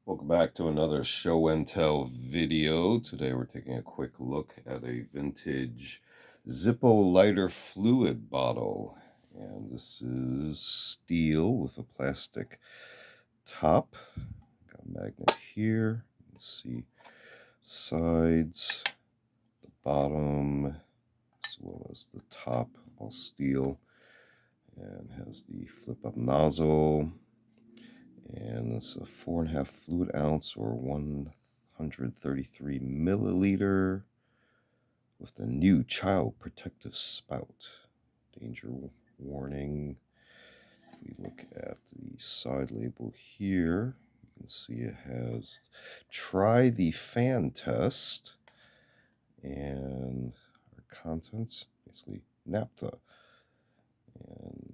Welcome back to another show and tell video. Today we're taking a quick look at a vintage ZIPPO lighter fluid bottle. And this is steel with a plastic top. Got a magnet here. You can see sides, the bottom, as well as the top, all steel. And has the flip up nozzle. And it's a 4.5 fluid ounce or 133 milliliter with the new child protective spout. Danger warning. If we look at the side label here, you can see it has try the fan test and our contents, basically naphtha. And